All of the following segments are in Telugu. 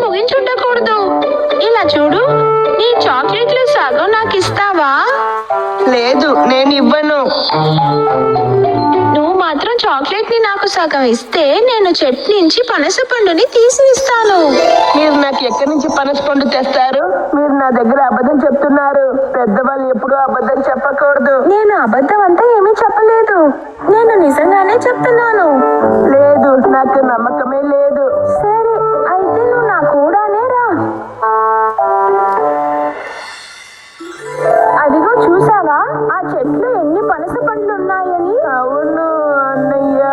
ముగించుండకూడదు. ఇలా చూడు, నీ చాక్లెట్లు సగం నాకు ఇస్తావా? లేదు, నేను ఇవ్వను. నువ్వు మాత్రం చాక్లెట్ ని నాకు సగం ఇస్తే నేను చెట్టు నుంచి పనస పండుని తీసి ఇస్తాను. మీరు నాకు ఎక్కడి నుంచి పనస పండు తెస్తారు? మీరు నా దగ్గర అబద్ధం చెప్తున్నారు. పెద్దవాళ్ళు ఎప్పుడూ అబద్ధం చెప్పకూడదు. నేను అబద్ధం అంతా ఏమీ చెప్పలేదు, నేను నిజంగానే చెప్తున్నాను. లేదు, నాకు నమ్మకమే లేదు. సరే, అయితే నువ్వు నా కూడానే రా. అదిగో చూసావా, ఆ చెట్లు ఎన్ని పనస పండ్లు ఉన్నాయని? అవును అన్నయ్య,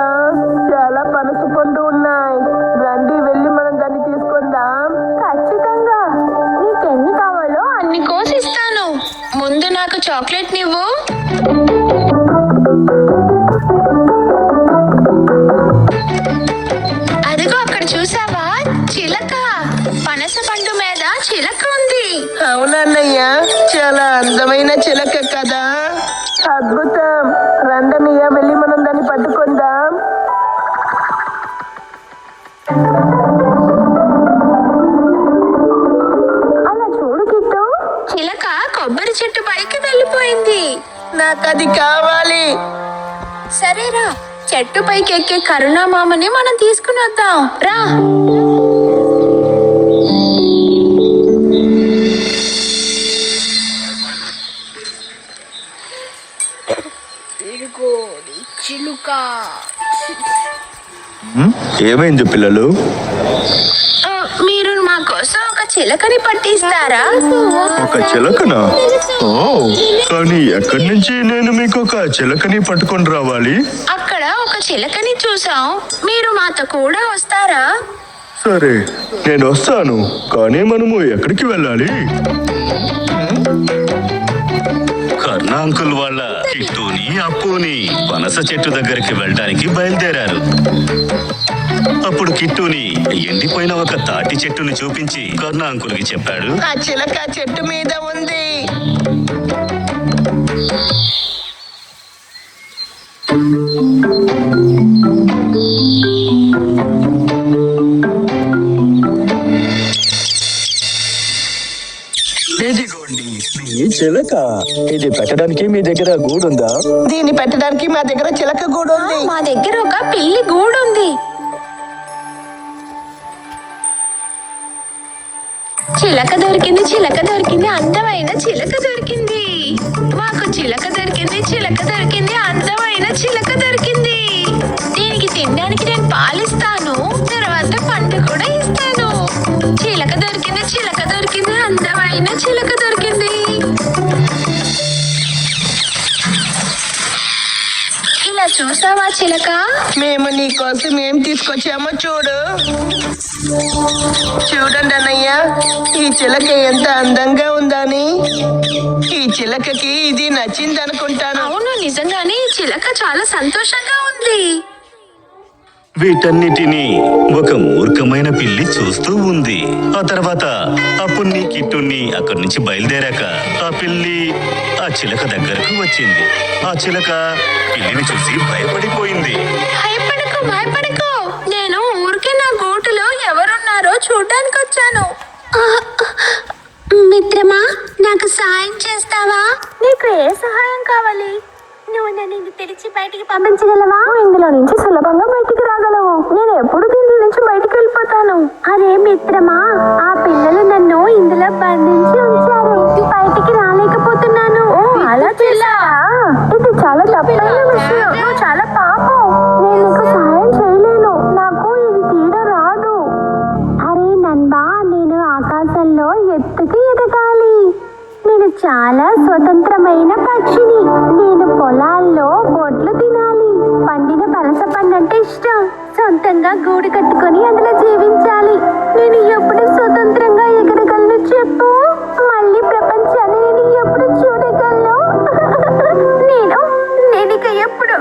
చాలా పనస పండు ఉన్నాయి. రండి, వెళ్ళి మనం దాన్ని తీసుకుందాం. ఖచ్చితంగా, నీకెన్ని కావాలో అన్ని కోసిస్తాను. ముందు నాకు చాక్లెట్ నివ్వు. అదిగో అక్కడ చూసావా, చిలక. పనస పండు మీద చిలక ఉంది. అవునన్నయ్య, చాలా అందమైన చిలక కదా. అద్భుతం. రండన్నయ్య, వెళ్ళి మనం దాన్ని పట్టుకుందాం. అలా చూడు కిట్టు, చిలక కొబ్బరి చెట్టు పైకి వెళ్ళిపోయింది. నాకు అది కావాలి. సరేరా, చెట్టు పైకి ఎక్కే కరుణామామని మనం తీసుకుని వద్దాం రా. ఏమైంది పిల్లలు? మీరు మా కోసం ఒక చిలకని పట్టిస్తారా? ఒక చిలకనా? ఓ, కానీ ఎక్కడి నుంచి నేను మీకు ఒక చిలకని పట్టుకొని రావాలి? అక్కడ ఒక చిలకని చూసాం, మీరు మాతో కూడా వస్తారా? సరే, నేను వస్తాను. కానీ మనము ఎక్కడికి వెళ్ళాలి? కర్ణ అంకుల్ వాళ్ళ కిట్టుని అప్పుని పనస చెట్టు దగ్గరికి వెళ్ళడానికి బయలుదేరారు. అప్పుడు కిట్టుని ఎండిపోయిన ఒక తాటి చెట్టుని చూపించి కర్ణ అంకుల్ కి చెప్పాడు, ఆ చిలక చెట్టు మీద ఉంది. ఇదిగోండి మీ చిలక. ఇది పెట్టడానికి మీ దగ్గర గూడుందా? దీన్ని పెట్టడానికి మా దగ్గర చిలక గూడు ఉంది. మా దగ్గర ఒక పిల్లి గూడు ఉంది. చిలక దొరికింది, చిలక దొరికింది, అందమైన చిలక దొరికింది. మాకు చిలక దొరికింది, చిలక దొరికింది, అందమైన చిలక దొరికింది. దీనికి తినడానికి నేను పాలిస్తాను, తర్వాత పండు కూడా ఇస్తాను. చిలక దొరికింది, చిలక దొరికింది, అందమైన చిలక దొరికింది. ఇలా చూసావా చిలక? మేము నీ కోసం ఏం తీసుకొచ్చామో చూడు. చూడండి అన్నయ్య, ఈ చిలక ఎంత అందంగా ఉందని. ఈ చిలకకి ఇది నచ్చింది అనుకుంటాను. అవును, నిజంగానే ఈ చిలక చాలా సంతోషంగా ఉంది. వీటన్నిటినీ ఒక మూర్ఖమైన పిల్లి చూస్తూ ఉంది. ఆ తర్వాత అప్పుని కిట్టుని అక్కడి నుంచి బయలుదేరాక ఆ పిల్లి ఆ చిలక దగ్గరకు వచ్చింది. ఆ చిలక పిల్లిని చూసి భయపడిపోయింది. భయపడకు, భయపడకు, నేను ఊరికే నా గూటులో ఎవరున్నారో చూడ్డానికి వచ్చాను. మిత్రమా, నాకు సహాయం చేస్తావా? నీకు ఏ సహాయం కావాలి? నువ్వు నన్ను తెరిచి బయటికి పంపించగలవా? ఇందులో నుంచి సులభంగా బయటికి రాగలవు. నేను ఎప్పుడు దీంట్లో నుంచి బయటికి వెళ్ళిపోతాను. అరే మిత్రమా, ఆ పిల్లలు నన్ను ఇందులో బంధించి ఉంచారు, బయటికి రాలేకపోతున్నాను. అలా చేశారా? ఇది చాలా తప్పైన విషయం. నువ్వు చాలా పాపం. నేను నీకు సహాయం చేయలేను, నాకు ఇది తీయడం రాదు. అరే నన్బా, నేను ఆకాశంలో ఎత్తుకు ఎదగాలి. నేను చాలా స్వతంత్రమైన పక్షిని. నేను పొలాల్లో బొడ్లు తినాలి. పండిన పనస పండు అంటే ఇష్టం. సొంతంగా గూడు కట్టుకొని అందులో జీవించాలి. నేను ఎప్పుడు స్వతంత్రంగా ఎగరగలను చెప్పు? మళ్ళీ ప్రపంచాన్ని నేను ఎప్పుడు చూడగలను? నేను ఇక ఎప్పుడు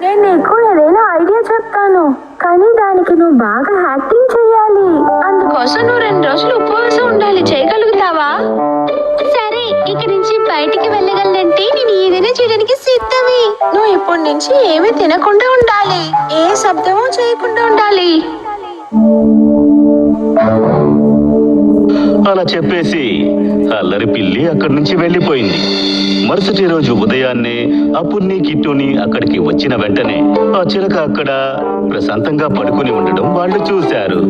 నేను నీకు ఏదైనా ఐడియా చెప్తాను, కానీ దానికి నువ్వు బాగా యాక్టింగ్ చేయాలి. అందుకోసం నువ్వు 2 రోజులు ఉపవాసం ఉండాలి. చేయగలుగుతావా? సరే, ఇక్కడి నుంచి బయటికి వెళ్ళగలంటే నేను ఏదైనా చేయడానికి సిద్ధమే. నువ్వు ఇప్పటి నుంచి ఏమీ తినకుండా ఉండాలి, ఏ శబ్దమూ చేయకుండా ఉండాలి. అలా చెప్పేసి అల్లరి పిల్లి అక్కడి నుంచి వెళ్ళిపోయింది. మరుసటి రోజు ఉదయాన్నే అప్పుని కిట్టుని అక్కడికి వచ్చిన వెంటనే ఆ చిలక అక్కడ ప్రశాంతంగా పడుకుని ఉండడం వాళ్ళు చూశారు.